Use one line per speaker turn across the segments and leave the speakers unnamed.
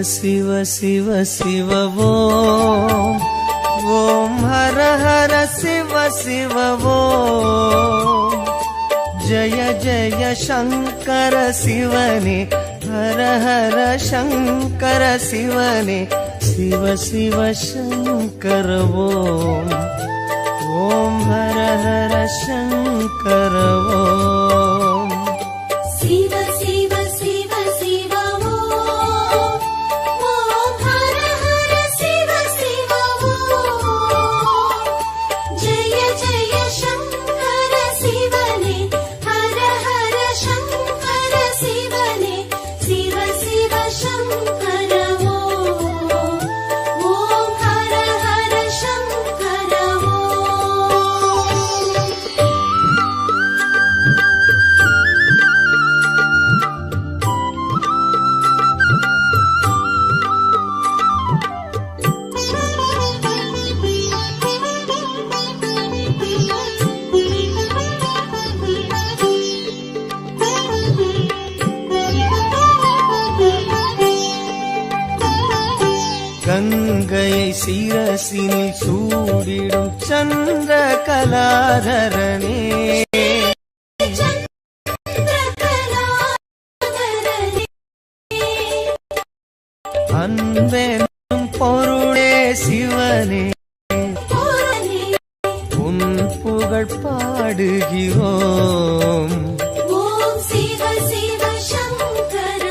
शिव शिव शिव ओम ओम हर हर शिव शिव ओम जय जय शंकर शिवने हर हर शंकर शिवने शिव शिव शंकर ओम ओम हर हर शंकर ओम
शिव शिव शिव शिव ओम ओम हर हर शिव शिव ओम जय जय शंकर शिवने हर हर शंकर शिवने शिव शिव शंकर ओम ओम हर हर शंकर
கங்கையை சிரசினில் சூடிடும் சந்திர கலாதரனே அன்பெனும் பொருளே சிவனே உன் புகழ் பாடுகிறோம்
ஓம் சிவ சிவ சங்கர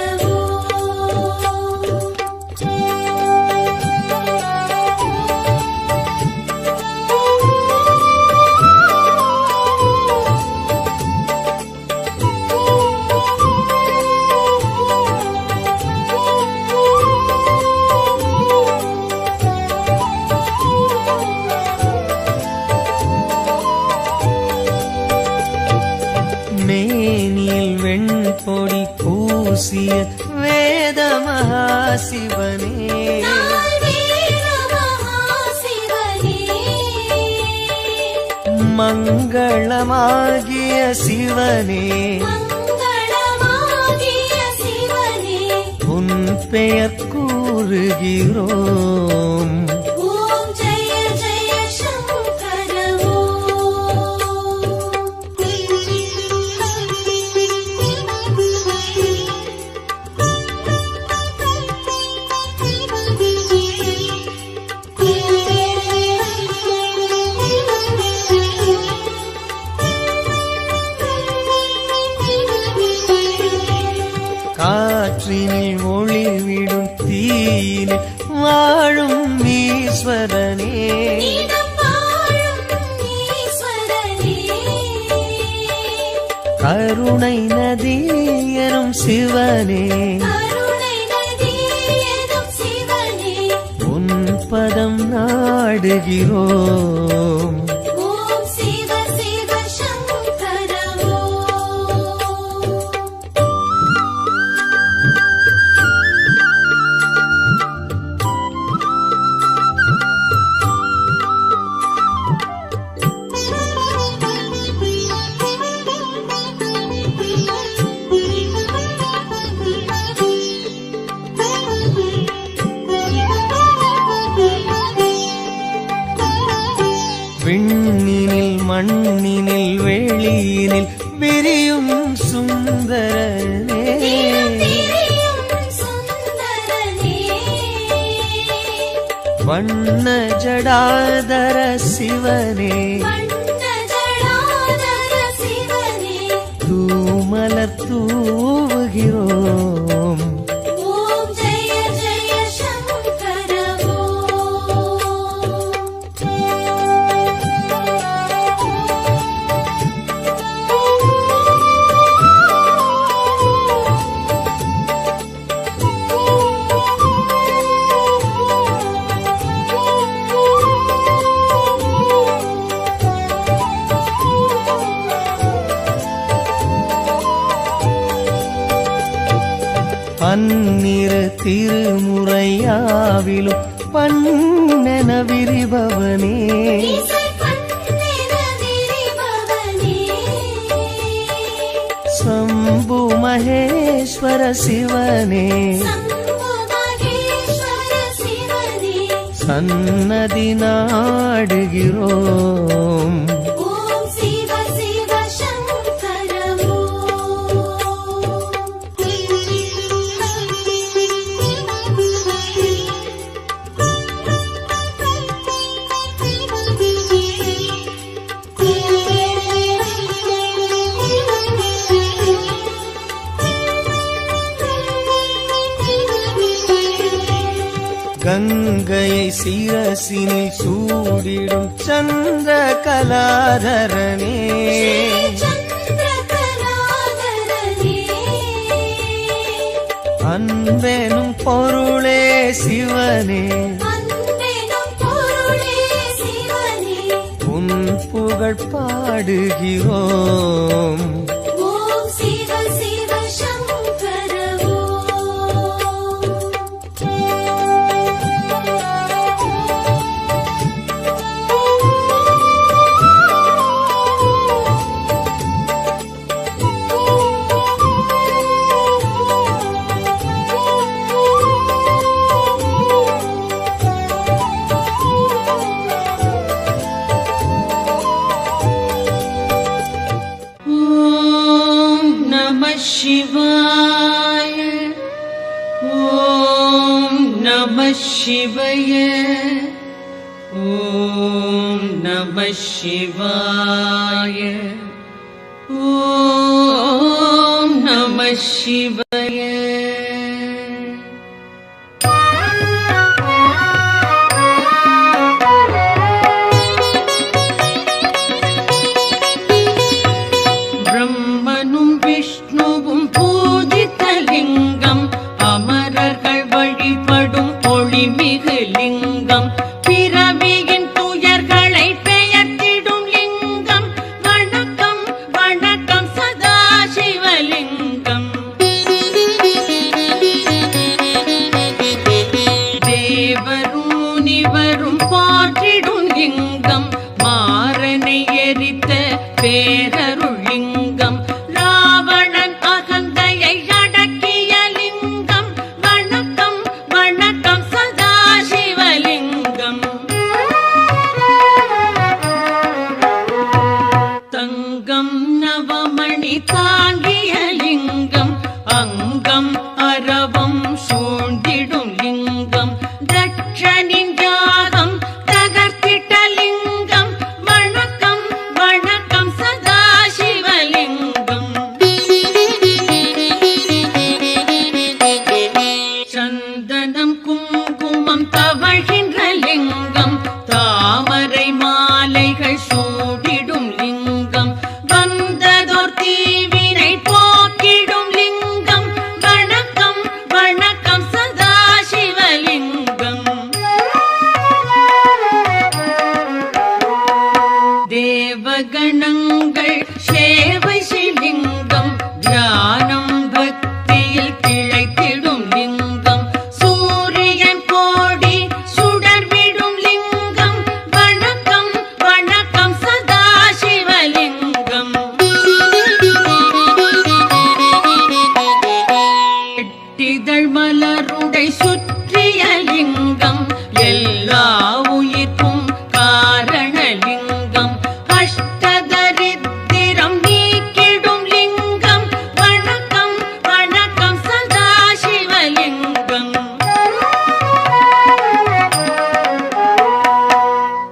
மேனியில் வெண்பொடி பூசிய வேத மகாசிவனே மங்களமாகிய சிவனே உன் பெயர் கூறுகிறோம்
ஓம் ஜெய ஜெய சங்கர
காற்றினில் ஒளிவிடும் தீயினில் வாழும் ஈஸ்வரனே கருணை நதி எனும் சிவனே உன் பதம் நாடுகிறோம்
ஓம் சிவ சிவ சங்கர
விண்ணினில் மண்ணினில் வெளியினில் விரியும் சுந்தரனே வண்ண ஜடாதர சிவனே தூமலர் தூவுகிறோம்
ஓம் ஜெய ஜெய சங்கர
பன்னிரு திருமுறையாவிலும் பண்ணென விரிபவனே சம்பு மகேஸ்வர சிவனே
சம்பு மகேஸ்வர
சன்னதி நாடுகிறோம்.
ஓம் சிவ சிவ சங்கர
கங்கையை சிரசினில் சூடிடும் சந்திர கலாதரனே, அன்பெனும் பொருளே சிவனே, உன் புகழ் பாடுகிறோம்.
ஓம் சிவ சிவ சங்கர
शिवाय ॐ नमः शिवाय ॐ नमः शिवाय ॐ नमः शिवाय. பிரம்மனும் விஷ்ணுவும் பூஜித்த லிங்கம், அமரர்கள் வழிபடும் ஒளிமிகு லிங்கம், பிறவியின் துயர்களை பெயர்த்திடும் லிங்கம். வணக்கம் வணக்கம் சதாசிவலிங்கம். தேவரும் முனிவரும் போற்றிடும் லிங்கம், மாறனை எரித்த பேரருள் லிங்கம், ராவணன் அகந்தையை அடக்கிய லிங்கம். வணக்கம் வணக்கம் சதாசிவலிங்கம். தங்கம் நவமணி தாங்கிய லிங்கம், அங்கம் அரவம் சூழ்ந்திடும் லிங்கம், தட்சனின் யாகம் தகர்த்திட்ட லிங்கம். வணக்கம் வணக்கம் சதாசிவலிங்கம். சந்தனம் குங்குமம் தவழ்கின்ற லிங்கம், தாமரை மாலைகள் சூடிடும் லிங்கம், வந்ததோர் தீவினை போக்கிடும் லிங்கம். வணக்கம் வணக்கம் சதாசிவலிங்கம். தேவகணங்கள் சேவை செய்லிங்கம், தியானம் பக்தியில் கிளைத்திடும் லிங்கம், சூரியன் கோடி சுடர்விடும் லிங்கம். வணக்கம் வணக்கம் சதாசிவலிங்கம். எட்டிதழ் மலருடை சுற்றிய லிங்கம், எல்லா உயிர்க்கும் காரணலிங்கம், அஷ்டதரித்திரம் நீக்கிடும் லிங்கம். வணக்கம் வணக்கம் சதாசிவலிங்கம்.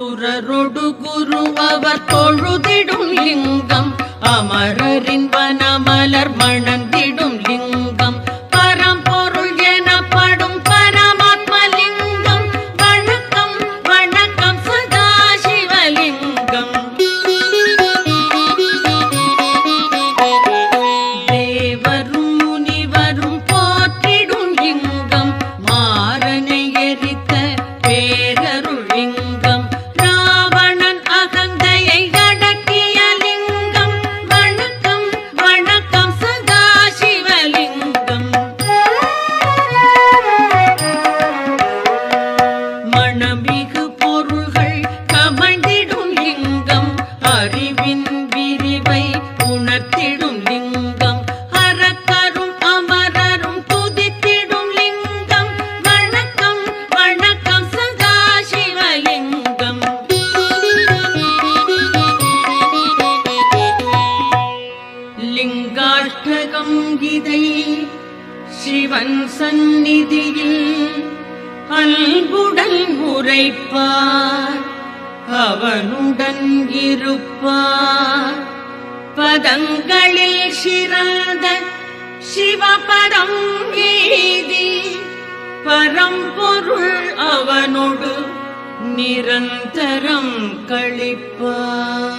சுரரொடு குரு அவர் தொழுதிடும் லிங்கம், அமரரின் வனமலர் மணந்திடும் லிங்கம், பரம்பொருள் எனப்படும் பரமாத்மலிங்கம். வணக்கம் வணக்கம் சதாசிவலிங்கம். தேவரும் முனிவரும் போற்றிடும் லிங்கம், மாறனை எரித்த பேரருள் லிங்கம், ராவணன் அகந்தையை அடக்கிய லிங்கம். வணக்கம் வணக்கம் சதாசிவலிங்கம். மணமிகு பொருள்கள் கமழ்ந்திடும் லிங்கம், அறிவின் விரிவை உணர்த்திடும் லிங்கம், அரக்கரும் அமரரும் துதித்திடும் லிங்கம். வணக்கம் வணக்கம் சதாசிவலிங்கம். அஷ்டகம் இதை சிவன் சந்நிதியில் அன்புடன் உரைப்பார், அவனுடன் இருப்பார். பதங்களில் சிறந்த சிவபதம் எய்தி பரம்பொருள் அவனோடு நிரந்தரம் களிப்பார்.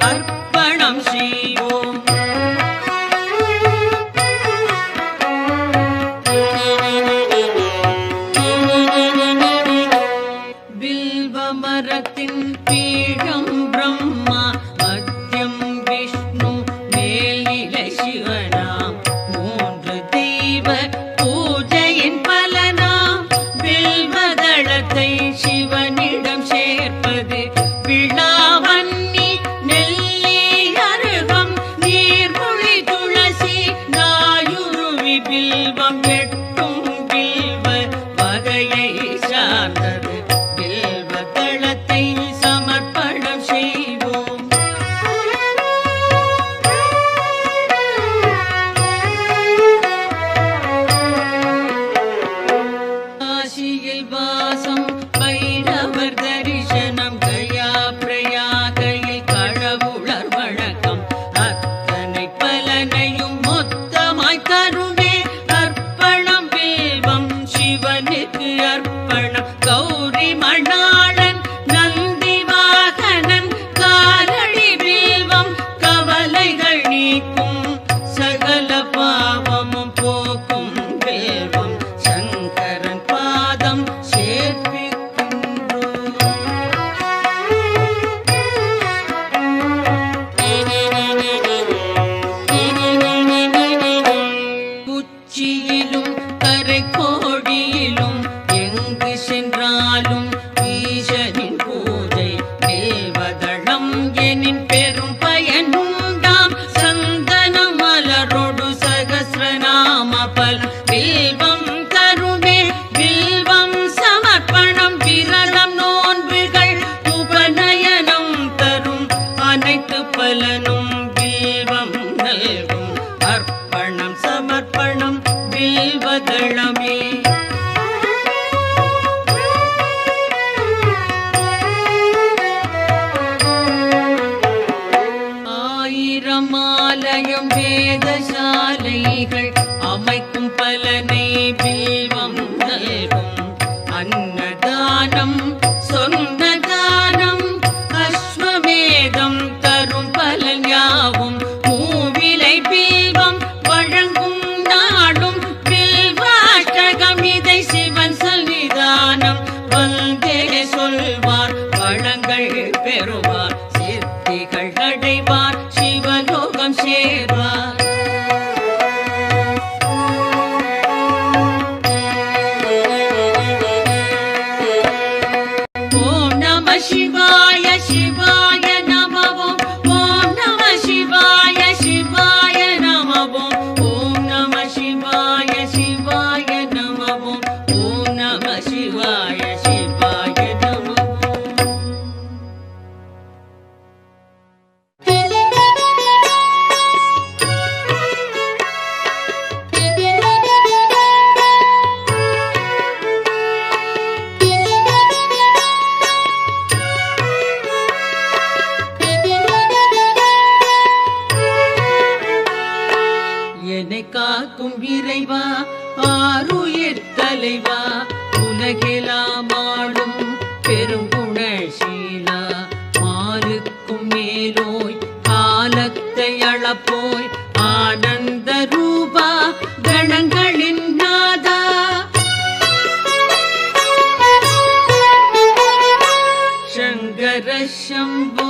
அர்ப்பணம் ஸ்ரீ
பலனும் வில்வம் நல்கும் அர்ப்பணம் சமர்ப்பணம் வில்வதளமே. ஆயிரமாலயம் வேதசாலைகள் அமைக்கும் பலனை வில்வம் நல்கும் அன்னதானம் சொந்த தானம் அஸ்வமேதம் தரும் பலன் யாவும் மூவிலை வில்வம் வழங்கும் நாடும் வில்வாஷ்டகம் இதை சிவன் சன்னிதானம் வந்தே சொல்வார் வளங்கள் பெறுவார் சித்திகள் அடைவார் சிவலோகம் சேர்வார். ஓம் நம சிவாய சிவாய நமவோம் ஓம் நம சிவாய சிவாய நமவோம் ஓம் நம சிவாய சிவாய நமவோம் ஓம் நம சிவாய சிவாய நமவோம். என்னை காக்கும் இறைவா ஆருயிர் தலைவா உலகெல்லாம் ஆளும் பெருங்குணசீலா மாலுக்கும் மேலோய் காலத்தை அளப்போய் ஆனந்த ரூபா கணங்களின் நாதா சங்கர சம்போ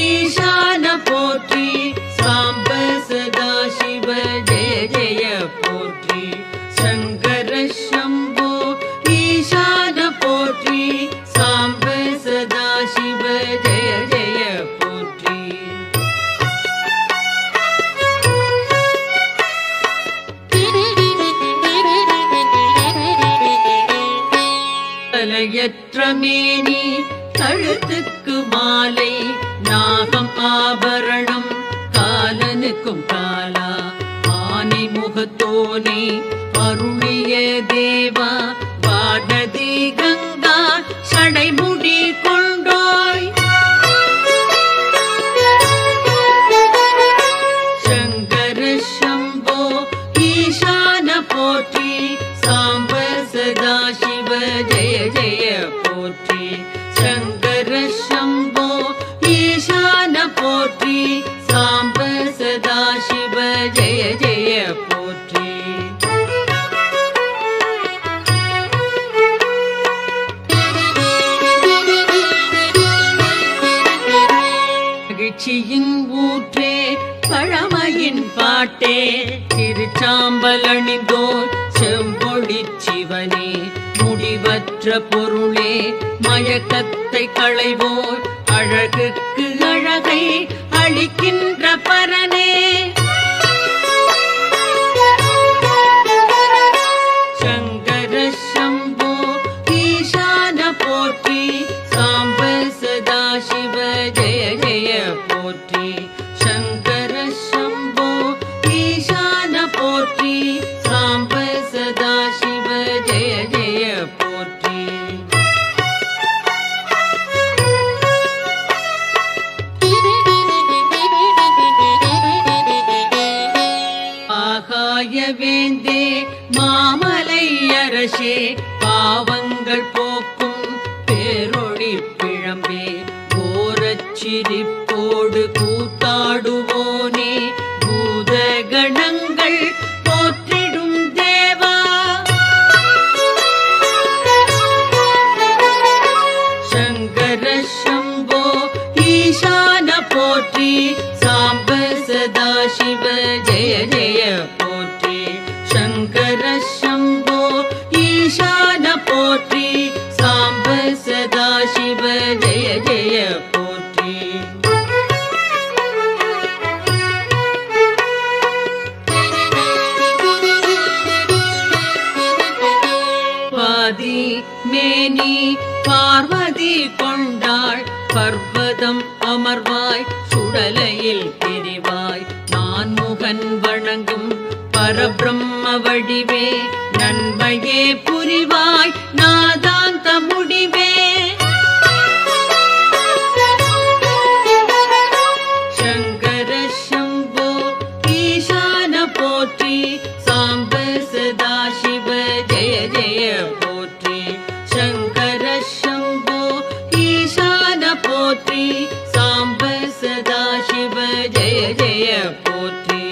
ஈசான போற்றி சாம்ப சதா சிவ ஜெய ஜெய போற்றி சங்கர சம்போ ஈசான போற்றி சாம்ப சதா சிவ ஜெய ஜெய போற்றி. தலையற்ற மேனி கழுத்துக்கு மாலை நாகம் ஆபரணம் காலனுக்கும் காலா ஆனை முகத்தோனே அருளிய தேவா வானதி கங்கா சடைமுடி கொண்டோய் சங்கர சம்போ ஈசான போற்றி சாம்ப சதா சிவ ஜெய ஜெய போற்றி சங்கர சம்போ ஈசான போற்றி சாம்ப சதா சிவ ஜெய ஜெய போற்றி. மகிழ்ச்சியின் ஊற்றே பழமையின் பாட்டே திருச்சாம்பல் அணிந்தோர் செம்பொழி சிவனே முடிவற்ற பொருளே மயக்கத்தை களைவோர் அழகுக்கு அழகை அளிக்கின்ற பரனே சங்கர சம்போ ஈசான போற்றி சாம்ப சதா சிவ ஜெய ஜெய போற்றி சங்கர சம்போ ஈசான போற்றி சாம்ப சதா சிவ ஜெய ஜெய போற்றி. ஆகாய வேந்தே மாமலை அரசே பாவங்கள் போக்கும் பேரொளி பிழம்பே கோரச்சிரிப்போடு கூத்தாடுவோனே பூத கணங்கள் போற்றிடும் தேவா சங்கர சம்போ ஈசான போற்றி சாம்ப சதா சிவ ஜெய ஜெய போற்றி சங்கர சம்போ ஈசான போற்றி சாம்ப சதா சிவ ஜெய ஜெய போற்றி. பாதி மேனி பார்வதி கொண்டாள் பர்வதம் அமர்வாய் சுடலை மயில் திரிவாய் நான்முகன் வணங்கும் பரபிரம்ம வடிவே நன்மையே புரிவாய் நாதாந்த முடிவே சங்கர சம்போ ஈசான போற்றி சாம்ப சதாசிவ ஜெய ஜெய போற்றி சங்கர சம்போ ஈசான போற்றி சாம்ப சதாசிவ ஜெய ஜெய போற்றி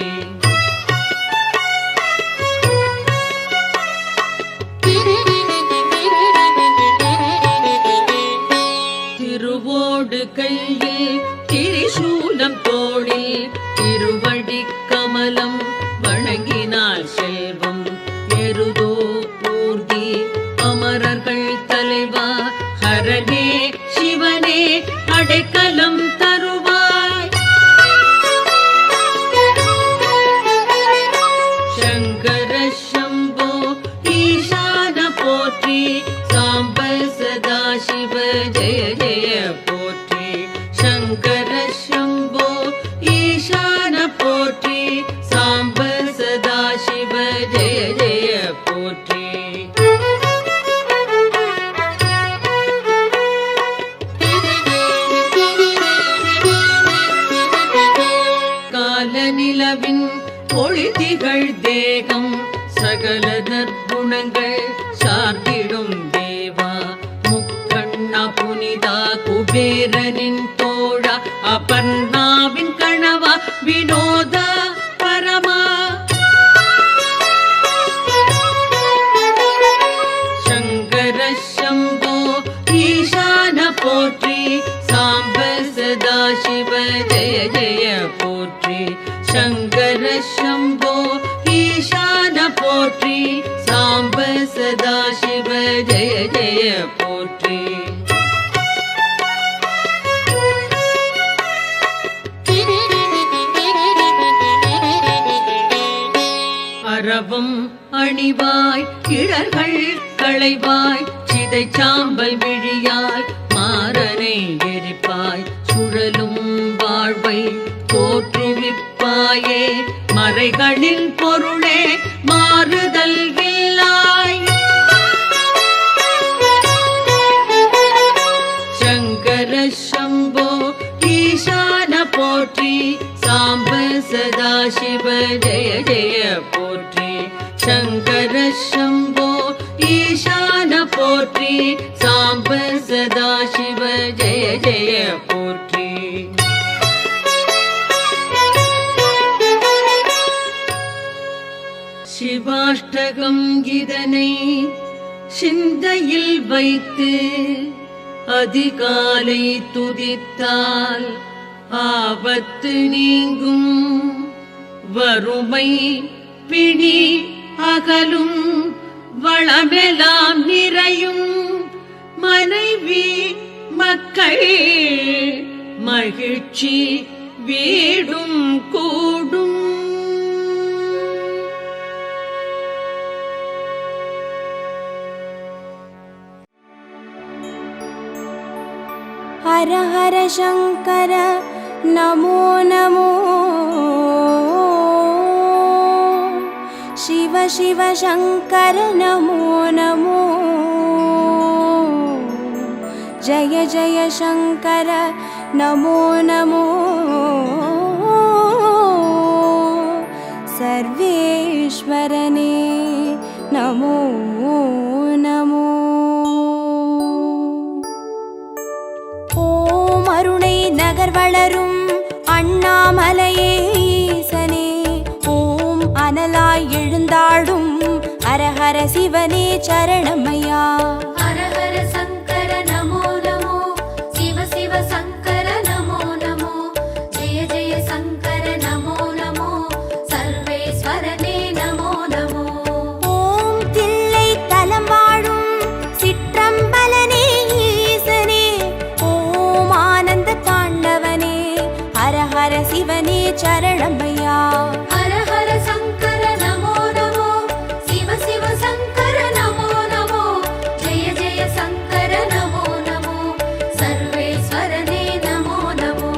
திருவோடு கையில் திரிசூலம் தோளில் திருவடி கமலம் வணங்கினால் செல்வம் எருதோ பூர்த்தி அமரர்கள் தலைவா ஹரனே சிவனே அடைக்கலம் தருவாய் சங்கர சம்போ ஈசான போற்றி சாம்ப சதாசிவ ஜெய ஜெய போற்றி சங்கர சம்போ ஈசான போற்றி சாம்ப சதாசிவ ஜெய ஜெய போற்றி காலநிலவின் ஒளிதிகள் தேகம் சகல நற்குணங்கள் சார்ந்திடும் தேவா முக்கண்ணா புனிதா குபேரனின் தோழா அபர்ணாவின் கணவா வினோத பரமா சங்கர சம்போ ஈசான போற்றி சாம்ப சதாசிவ ஜெய ஜெய போற்றி சங்கர சம்போ ஈசான போற்றி சாம்ப சதாசிவ ஜெய ஜெய போற்றி அரவம் அணிவாய் கிழர்கள் களைவாய் சிதை சாம்பல் விழியாய் மாறனை எரிப்பாய் சுழலும் வாழ்வை தோற்றுவிப்பாயே மறைகளின் பொருளே மாறுதல் இல்லாய் சங்கர சம்போ ஈசான போற்றி சாம்ப சதாசிவ ஜெய ஜெய போற்றி சங்கர சம்போ ஈசான போற்றி சாம்ப சதாசிவ ஜெய ஜெய போற்றி சிவாஷ்டகம் இதனை சிந்தையில் வைத்து அதிகாலை துதித்தால் ஆபத்து நீங்கும் வறுமை பிணி அகலும் வளமெல்லாம் நிறையும் மனைவி மக்கள் மகிழ்ச்சி வீடும் கூடும்
हर हर शंकर नमो नमो शिव शिव शंकर नमो नमो जय जय शंकर नमो नमो सर्वेश्वरने नमो नमो ஓம் அருணை நகர் வளரும் அண்ணாமலையே ஈசனே ஓம் அனலாய் எழுந்தாடும் ஹரஹர சிவனே சரணமையா
हर हर शंकर नमो नमो शिव शिव शंकर नमो नमो जय जय शंकर नमो नमो सर्वेश्वरने नमो नमो
ஓம் தில்லை தலம் வாழும் சிற்றம்பலனே ஈசனே ஓம் ஆனந்த தாண்டவனே ஹரஹர சிவனே சரணமையா
हर हर शंकर नमो नमो शिव शिव शंकर नमो नमो जय जय शंकर नमो नमो सर्वेश्वरने नमो नमो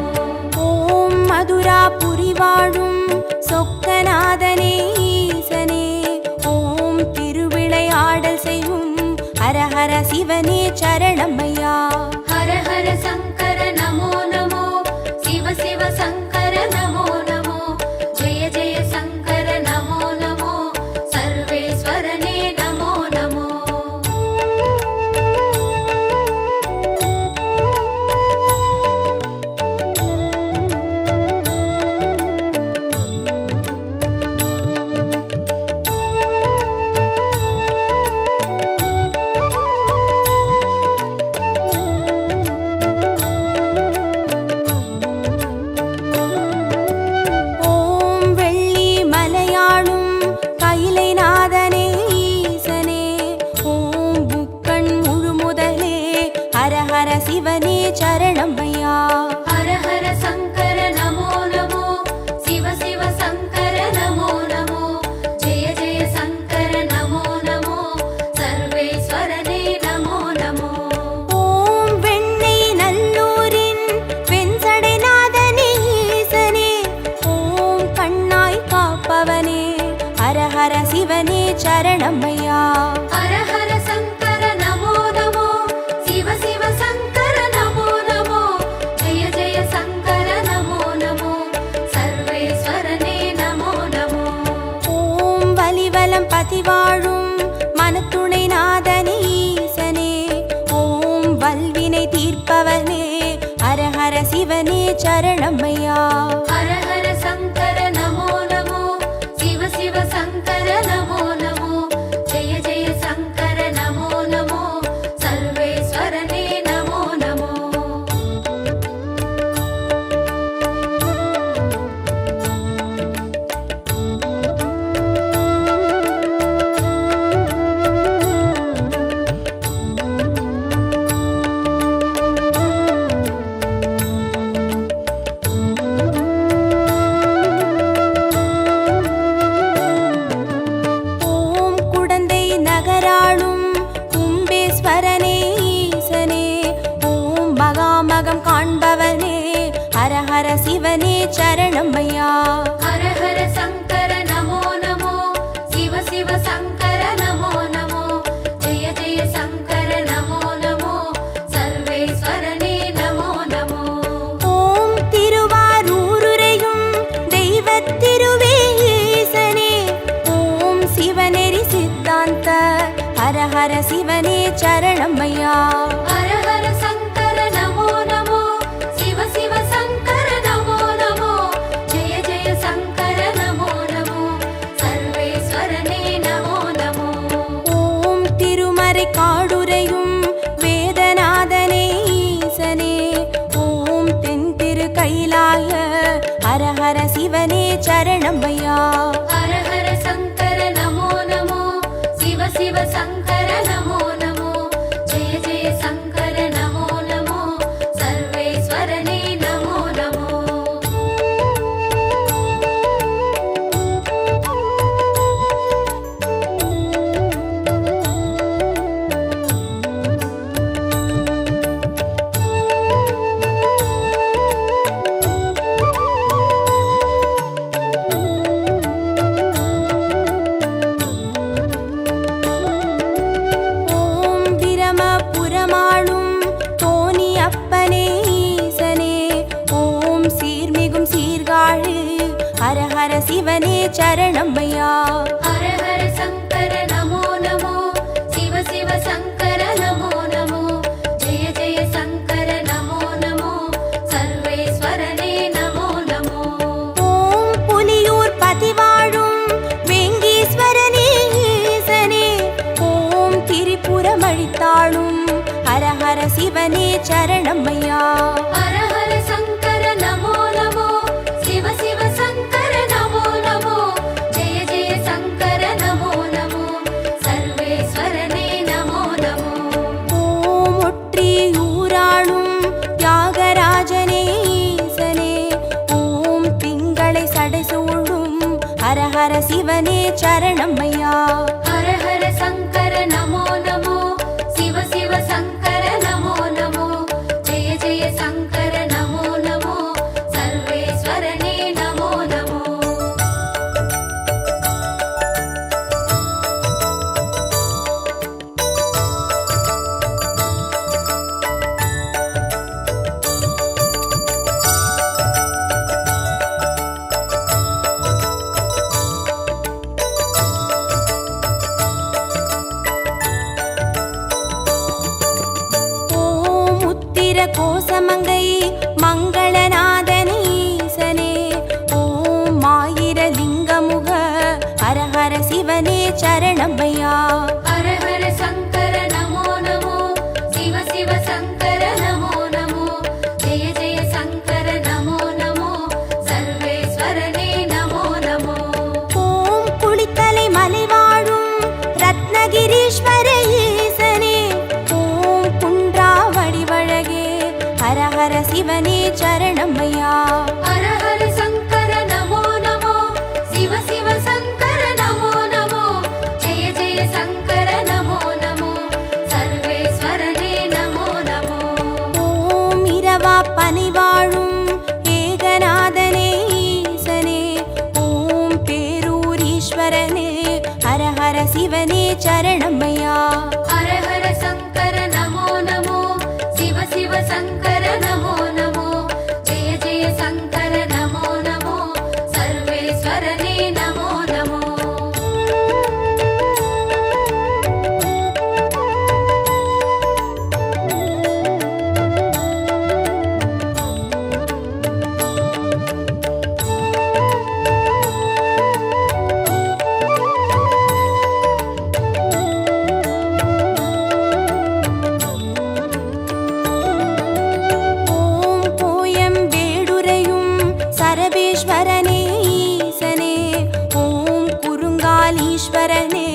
ஓம் மதுராபுரி வாழும் சொக்கநாதனே ஈசனே, ஓம் திருவிளையாடல் செய்யும் ஹரஹர சிவனே சரணமையா.
ஹர ஹர சங்கர நமோ நமோ, சிவ சிவ சங்கர நமோ நமோ, ஜெய ஜெய சங்கர நமோ நமோ, சர்வேஸ்வரனே நமோ நமோ.
ஓம் வெள்ளி மலையாளும் கைலைநாதனே ஈசனே, ஓம் புக்கண் முழுமுதலே ஹரஹர சிவனே சரணமையா.
ஹர ஹர சங்கர நமோ நமோ, சிவ சிவ சங்கர நமோ நமோ, ஜெய ஜெய சங்கர நமோ நமோ, சர்வேஸ்வரனே நமோ நமோ.
ஓம் வெண்ணெய் நல்லூரின் வெண்சடைநாதனே ஈசனே, ஓம் கண்ணாய் காப்பவனே ஹரஹர சிவனே சரணமையா.
ஹர ஹர சங்கர நமோ நமோ, சிவ சிவ சங்கர நமோ நமோ, ஜெய ஜெய சங்கர நமோ நமோ, சர்வேஸ்வரனே நமோ நமோ.
ஓம் வலிவலம் பதிவாழும் மனத்துணை நாதனே ஈசனே, ஓம் வல்வினை தீர்ப்பவனே ஹரஹர சிவனே சரணமையா.
ஹர ஹர சங்கர நமோ நமோ, சிவ சிவ சங்கர நமோ நமோ, ஜெய ஜெய சங்கர நமோ நமோ, சர்வேஸ்வரனே நமோ நமோ.
ஓம் குடந்தை நகராளும் கும்பேஸ்வரனே ஈசனே, ஓம் மகாமகம் காண்பவனே ஹரஹர சிவனே சரணமையா.
ஹர ஹர சங்கர நமோ நமோ, சிவ சிவ சங்கர நமோ நமோ, ஜெய ஜெய சங்கர நமோ நமோ, சர்வேஸ்வரனே நமோ நமோ.
ஓம் திருவாரூருரையும் தெய்வத் திருவே ஈசனே, ஓம் சிவநெறி சித்தாந்த ஹரஹர சிவனே சரணமையா.
ஹர ஹர சங்கர நமோ நமோ, சிவ சிவ சங்கர நமோ நமோ, ஜெய ஜெய சங்கர நமோ நமோ, சர்வேஸ்வரனே நமோ நமோ.
ஓம் திருமறை காடுரையும் வேதநாதனே ஈசனே, ஓம் தென் திரு கைலாய ஹரஹர சிவனே சரணமையா.
ஹர ஹர சங்கர நமோ நமோ, சிவ சிவ சங்கர நமோ நமோ, ஜெய ஜெய சங்கர நமோ நமோ, சர்வேஸ்வரனே நமோ நமோ.
ஓம் பிரமபுரமாளும் தோணி அப்பனே ஈசனே, ஓம் சீர்மிகும் சீர்காழி ஹரஹர சிவனே சரணமையா.
ஹர ஹர சங்கர நமோ நமோ, சிவ சிவ சங்கர நமோ நமோ, ஜெய ஜெய சங்கர நமோ நமோ, சர்வேஸ்வரனே நமோ நமோ.
ஓம் புலியூர் பதிவாழும் வேங்கீஸ்வரனே ஈசனே, ஓம் திரிபுரமழித்தாளும் ஹரஹர சிவனே சரணமையா.
ஹர ஹர சங்கர நமோ நமோ, சிவ சிவ சங்கர நமோ நமோ, ஜெய ஜெய சங்கர நமோ நமோ, சர்வேஸ்வரனே நமோ நமோ.
ஓம் ஒற்றியூராளும் தியாகராஜனே ஈசனே, ஓம் திங்களை சடைசூழும் ஹரஹர சிவனே சரணமையா.
ஹர ஹர சங்கர நமோ நமோ, சிவ சிவ சங்கர நமோ நமோ, ஜெய ஜெய சங்கர நமோ நமோ, சர்வேஸ்வரனே
சரணமையா.
ஹர ஹர சங்கர நமோ நமோ, சிவ சிவ சங்கர நமோ நமோ, ஜெய ஜெய சங்கர நமோ நமோ, சர்வேஸ்வரனே நமோ நமோ.
ஓம் குளித்தலை மலை வாழும் ரத்னகிரீஸ்வர ஈசனே, ஓம் குன்றா வடிவழகே, ஹர ஹர சிவனே சரணமையா.
ஹர ஹர சங்கர நமோ நமோ, சிவ சிவ சங்கர நமோ நமோ, ஜெய ஜெய சங்கர நமோ நமோ, சர்வேஸ்வரனே நமோ நமோ.
ஓம் இரவா பனி வாழும் ஏகநாதனே ஈசனே, ஓம் பேரூரீஸ்வரனே, ஹர ஹர சிவனே சரணமையா.
ஹர ஹர சங்கர நமோ நமோ, சிவ சிவ சங்கர நமோ நமோ, ஜெய ஜெய சங்கர நமோ நமோ, சர்வேஸ்வரனே நமோ நமோ.
ஓம் கோயம் வேடுரையும் சரபேஸ்வரனே ஈசனே, ஓம் குறுங்காலீஸ்வரனே,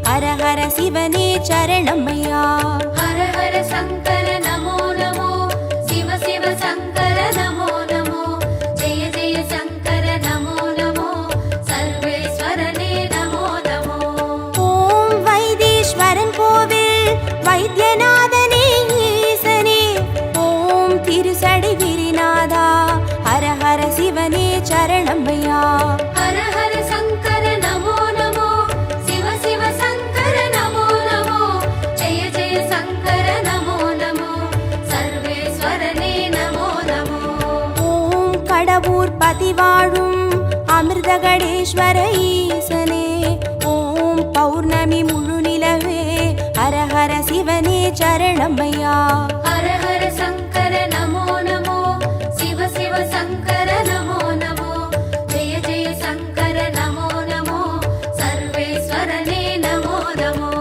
ஹர ஹர சிவனே சரணமையா.
ஹர ஹர சங்கர நமோ நமோ, சிவ சிவ சங்கர நமோ நமோ, ஜெய ஜெய சங்கர நமோ நமோ, சர்வேஸ்வரனே நமோ நமோ.
ஓம் வைத்தீஸ்வரன் கோவில் வைத்தியநாதனே ஈசனே, ஓம் திருசடை கிரிநாதா, ஹர ஹர சிவனே சரணமையா.
ஹர ஹர சங்கர நமோ நமோ, சிவ சிவ சங்கர நமோ நமோ, ஜெய ஜெய சங்கர நமோ நமோ, சர்வேஸ்வரனே நமோ நமோ.
ஓம் கடவுர் பதிவாழும் அமிர்தகடேஸ்வர ஈசனே, ஓம் பௌர்ணமி முழு நிலவே, ஹர ஹர சிவனே சரணமையா.
ஹர ஹர சங்கர நமோ நமோ, சிவ சிவ சங்கர நமோ நமோ, ஜெய ஜெய சங்கர நமோ நமோ, சர்வேஸ்வரனே நமோ நமோ.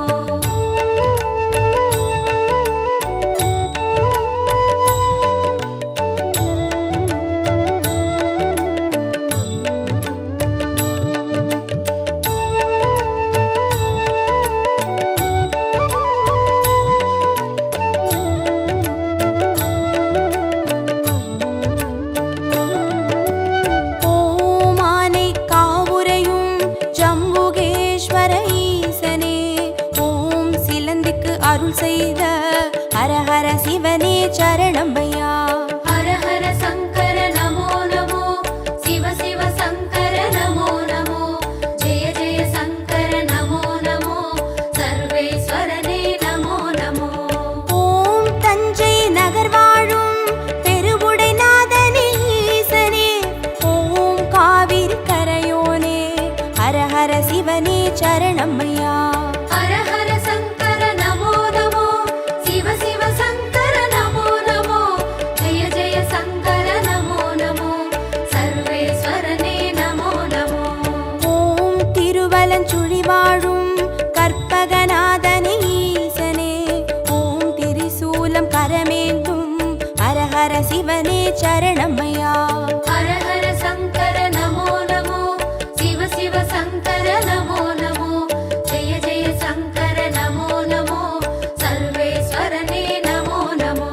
ஓம் ஆனை காவுரையும் ஜம்புகேஸ்வர ஈசனே, ஓம் சிலந்திக்கு அருள் செய்த ஹர ஹர சிவனே சரணமையா.
ஹர ஹர சங்கர நமோ நமோ, சிவ சிவ சங்கர நமோ நமோ, ஜெய ஜெய சங்கர நமோ நமோ, சர்வேஸ்வரனே நமோ நமோ.
ஓம் தஞ்சை நகர் வாழும் பெருவுடைநாதனே ஈசனே, ஓம் காவிரி கரையோனே, ஹர ஹர சிவனே சரணமையா.
ஹர ஹர சங்கர நமோ நமோ, சிவ சிவ சங்கர நமோ நமோ, ஜெய ஜெய சங்கர நமோ நமோ, சர்வேஸ்வரனே நமோ நமோ.
ஓம் திருவலஞ்சுழி வாழும் கற்பகநாதனே ஈசனே, ஓம் திரிசூலம் கரமேந்தும் ஹர ஹர சிவனே சரணமையா.
ஹர ஹர சங்கர நமோ நமோ, சிவ சிவ சங்கர நமோ நமோ, ஜெய ஜெய சங்கர நமோ நமோ, சர்வேஸ்வரனே நமோ நமோ.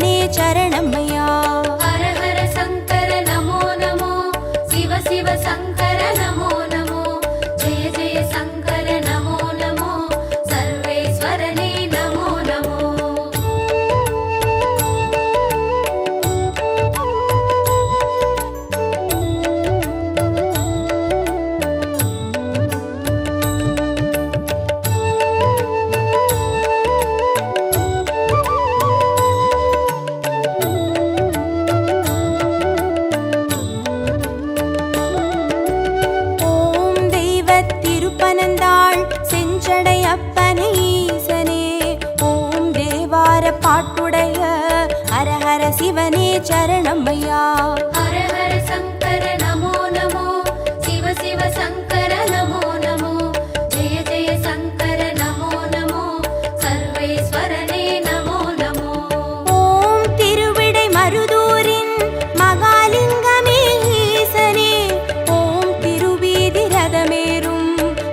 சிவனே சரணமையா.
ஹர ஹர சங்கர நமோ நமோ, சிவ சிவ சங்கர நமோ நமோ, ஜெய ஜெய சங்கர நமோ நமோ, சர்வேஸ்வரனே நமோ நமோ.
ஓம் தெய்வத் திருப்பனந்தாள் செஞ்சடை அப்பனை ஈசனே, ஓம் தேவார பாட்டுடைய ஹரஹர சிவனே சரணமையா.
ஹர ஹர சங்கர நமோ நமோ, சிவ சிவ சங்கர நமோ நமோ, ஜெய ஜெய சங்கர நமோ நமோ, சர்வேஸ்வரனே நமோ நமோ.
ஓம் திருவிடை மருதூரின் மகாலிங்கமே ஈசனே, ஓம் திருவீதி ரதமேறும்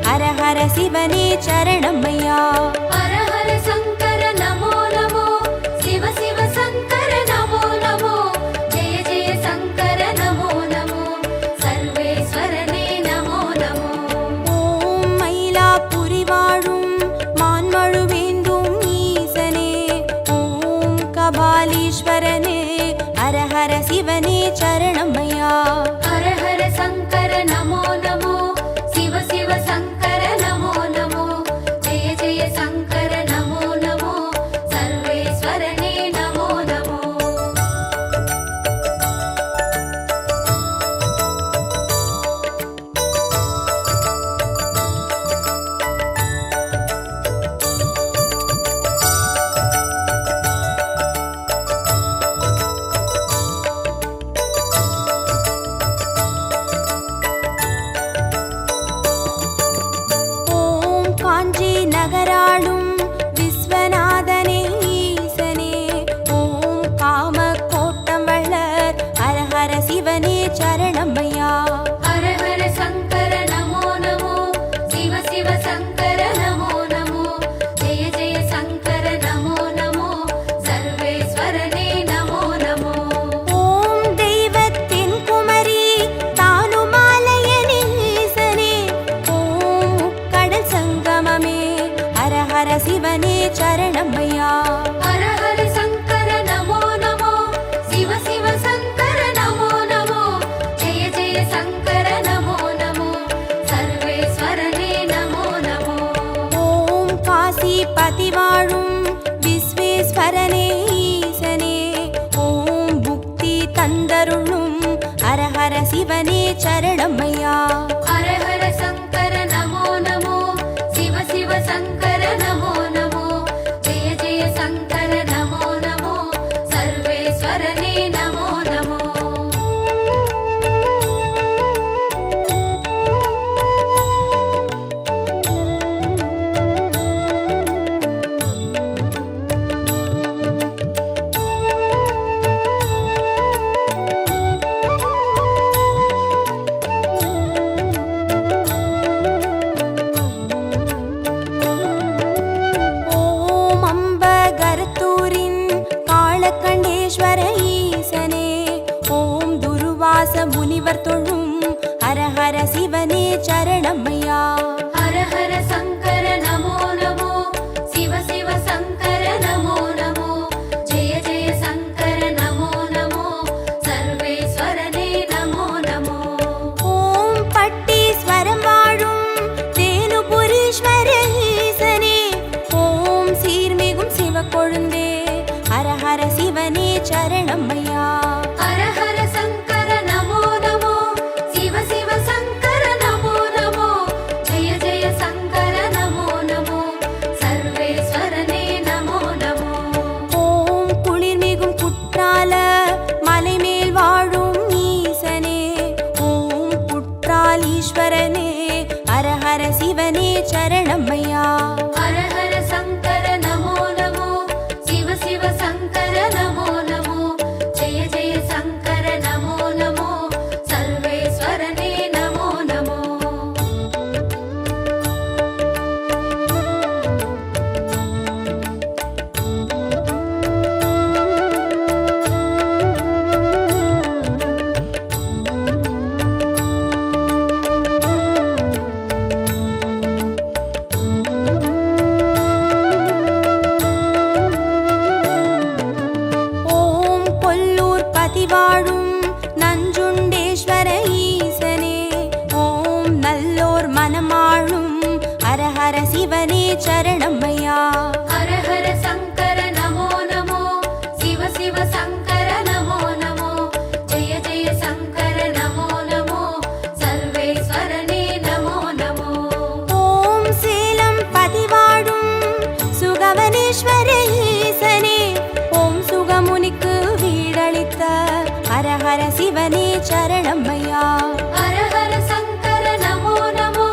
ஹரஹர சிவனே சரணமையா.
ஹர ஹர சங்கர நமோ நமோ, சிவ சிவ சங்கர நமோ நமோ, ஜெய ஜெய சங்கர நமோ நமோ, சர்வேஸ்வரனே நமோ நமோ.
ஓம் மயிலாப்புரி வாழும் மான்மழுவேந்தும் ஈசனே, ஓம் கபாலீஸ்வரனே ஹரஹர சிவனே சரணமையா.
ஹர ஹர சங்கர நமோ நமோ, சிவ சிவ சங்கர நமோ நமோ, ஜெய ஜெய சங்கர நமோ நமோ, சர்வேஸ்வரனே நமோ நமோ.
ஓம் காஞ்சி நகராளும் விஸ்வநாதனே ஈசனே, ஓம் காம கோட்டம் வளர் ஹரஹர சிவனே சரணமையா.
ஹர ஹர சங்கர நமோ நமோ, சிவ சிவ சங்கர நமோ நமோ, ஜெய ஜெய சங்கர நமோ நமோ, சர்வேஸ்வரனே நமோ நமோ.
ஓம் தெய்வத்தின் குமரி தானுமாலயனே ஈசனே, ஓம் முக்கடல் சங்கமமே ஹரஹர சிவனே சரணமையா.
ஹர ஹர சங்கர நமோ நமோ, சிவ சிவ சங்கர நமோ நமோ, ஜெய ஜெய சங்கர நமோ நமோ, சர்வேஸ்வரனே நமோ நமோ.
ஓம் காசி பதிவாழும் விஸ்வேஸ்வரனே ஈசனே, ஓம் புக்தி தந்தருளும் ஹரஹர சிவனே சரணமையா.
ஹர ஹர சங்கர நமோ நமோ, சிவ சிவ சங்கர நமோ நமோ, ஜெய ஜெய சங்கர நமோ நமோ, சர்வேஸ்வரனே நமோ நமோ.
ஓம் அம்பகரத்தூரின் காளகண்டேஸ்வர ஈசனே, ஓம் துருவாச முனிவர் தொழும் ஹரஹர சிவனே சரணமையா.
ஹர ஹர சங்கர நமோ நமோ, சிவ சிவ சங்கர நமோ நமோ, ஜெய ஜெய சங்கர நமோ நமோ, சர்வேஸ்வரனே நமோ நமோ.
ஓம் பட்டீஸ்வரம் வாழும் தேனுபுரீஸ்வர ஈசனே, ஓம் சீர்மிகும் சிவக்கொழுந்தே ஹரஹர சிவனே சரணமையா.
ஹர ஹர சங்கர நமோ நமோ, சிவ சிவ சங்கர நமோ நமோ, ஜெய ஜெய சங்கர நமோ நமோ, சர்வேஸ்வரனே நமோ நமோ.
ஓம் குளிர்மிகும் குற்றால மலைமேல் வாழும் ஈசனே, ஓம் குற்றாலீஸ்வரனே ஹரஹர சிவனே சரணமையா.
ஹர ஹர சங்கர நமோ நமோ, சிவ சிவ சங்கர நமோ நமோ, ஜெய ஜெய
பதிவாழும் நஞ்சுண்டேஸ்வர ஈசனே ஓம் நல்லோர் மனமாளும் ஹரஹர சிவனே சரணம்மையா.
ஹர ஹர சங்கர நமோ நமோ சிவ சிவ சங்கர நமோ நமோ ஜெய ஜெய சங்கர நமோ நமோ சர்வேஸ்வரனே நமோ நமோ.
ஓம் சேலம் பதிவாழும் சுகவனேஸ்வர ஈசனே ஓம் சுகமுனிக்கு வீடளித்த ஹரஹர சிவனே சரணம்மையா.
ஹர ஹர சங்கர நமோ நமோ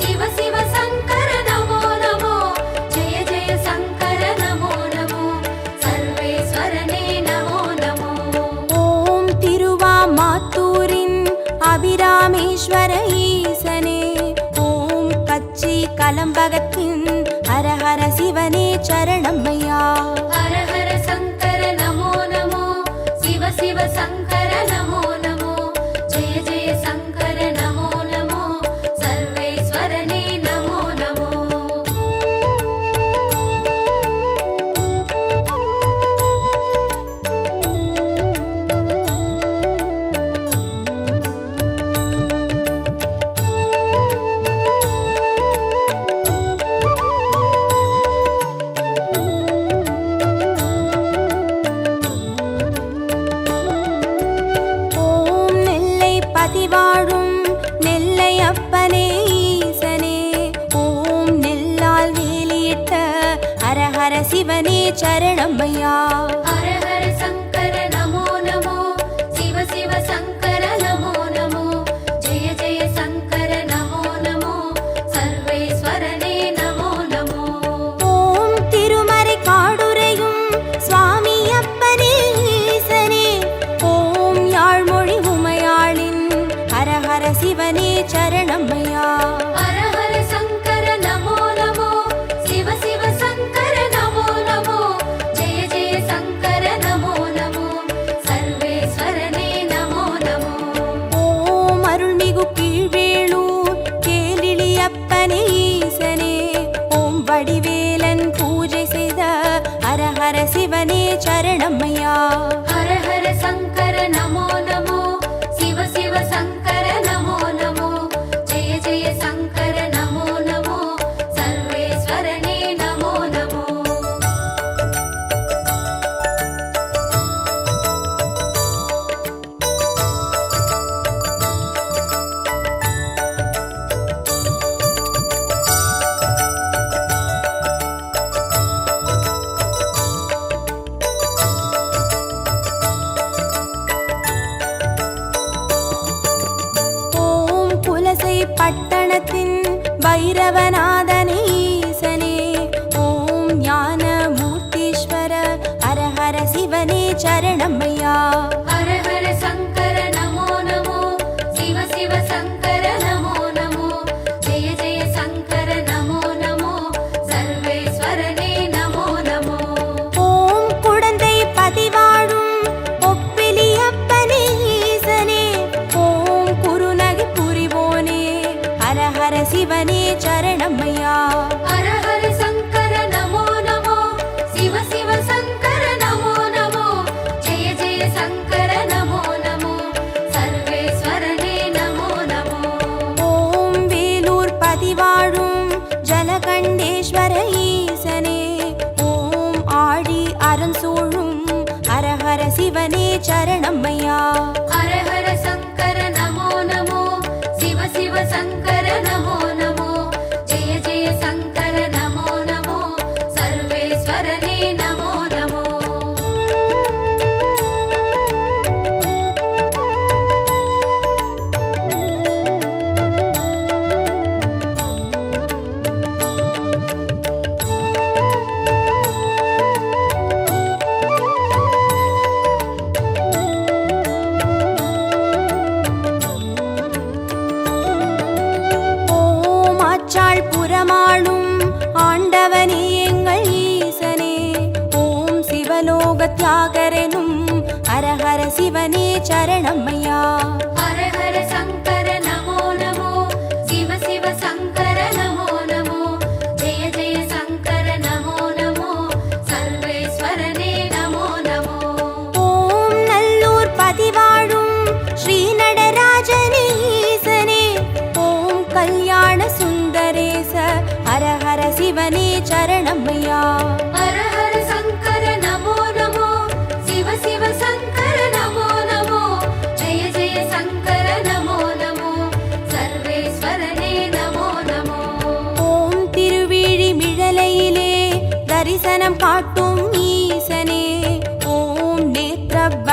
சிவ சிவ சங்கர நமோ நமோ ஜெய ஜெய சங்கர நமோ நமோ சர்வேஸ்வரனே நமோ நமோ.
ஓம் திருவாமாத்தூரின் அபிராமேஸ்வர ஈசனே ஓம் கச்சி கலம்பகத்தின் ஹரஹர சிவனே சரணம்மையா.
ஹர ஹர சங்கர நமோ நமோ சிவ சிவ சங்கர நமோ நமோ ஜெய ஜெய சங்கர நமோ நமோ சர்வேஸ்வரனே நமோ நமோ.
ஓம் நெல்லை பதிவாழும் நெல்லை அப்பனே ஈசனே ஓம் நெல்லால் வேலியிட்ட ஹரஹர சிவனே சரணம்மையா.
ஹர ஹர சங்கர நமோ நமோ சிவ சிவ சங்கர நமோ நமோ ஜெய ஜெய சங்கர நமோ நமோ சர்வேஸ்வரனே நமோ நமோ.
ஓம் திருமறை காடுரையும் சுவாமி அப்பனே ஈசனே ஓம் யாழ்மொழி உமையாளின் ஹரஹர சிவனே சரணம்மையா.
ஹர ஹர சங்கர நமோ நமோ சிவ சிவ சங்கர நமோ நமோ ஜெய ஜெய சங்கர நமோ நமோ சர்வேஸ்வரனே நமோ நமோ.
ஓம் அருள்மிகு கீழ்வேளூர் கேளிளி அப்பனே ஈசனே ஓம் வடிவேலன் பூஜை செய்த ஹரஹர சிவனே சரணம்மையா.
ஹர ஹர சங்கர நமோ நமோ சிவ சிவ சங்கர நமோ நமோ ஜெய ஜெய சங்கர நமோ நமோ சர்வேஸ்வரனே நமோ நமோ.
ஓம் குலசை பட்டணத்தின் பைரவநாதனே ஈசனே ஓம் ஞான மூர்த்தீஸ்வர ஹரஹர சிவனே சரணம்மையா.
ஹர ஹர சங்கர நமோ நமோ சிவ சிவ சங்கர நமோ நமோ ஜெய ஜெய சங்கர நமோ நமோ சர்வேஸ்வரனே நமோ நமோ.
ஓம் குடந்தை பதிவாழும் ஒப்பிலி அப்பனே ஈசனே ஓம் குருநகை புரிவோனே ஹரஹர சிவனே சரணம்மையா.
ஹர ஹர சங்கர நமோ நமோ சிவ சிவ சங்கர நமோ நமோ ஜெய ஜெய சங்கர நமோ நமோ சர்வேஸ்வரனே நமோ நமோ.
ஓம் வேலூர் பதிவாழும் ஜலகண்டேஸ்வர ஈசனே ஓம் ஆடி அறஞ்சூழும் ஹரஹர சிவனே சரணம்மையா.
ஹர ஹர சங்கர நமோ நமோ சிவ சிவ சங்கர நமோ நமோ ஜெய ஜெய சங்கர நமோ நமோ சர்வேஸ்வரனே நமோ நமோ.
ஓம் ஆச்சாள் புறமாளும் ஆண்டவனே எங்கள் ஈசனே ஓம் சிவலோக தியாகரனும் ஹரஹர சிவனே சரணம்மையா.
ஹர ஹர சங்கர நமோ நமோ சிவ சிவ சங்கர நமோ நமோ ஜெய ஜெய சங்கர நமோ நமோ சர்வேஸ்வரனே நமோ நமோ.
ஓம் நல்லூர்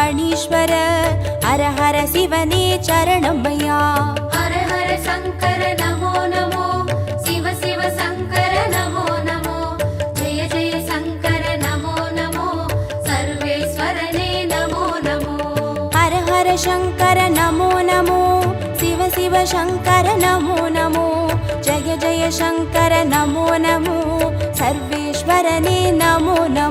प्राणीश्वर हर हर शिवने चरणमया
हर हर शङ्कर नमो नमो शिव शिव शङ्कर नमो नमो जय जय शङ्कर नमो नमो सर्वेश्वरने नमो नमो
हर हर शङ्कर नमो नमो शिव शिव शङ्कर नमो नमो जय जय शङ्कर नमो नमो सर्वेश्वरने नमो नमो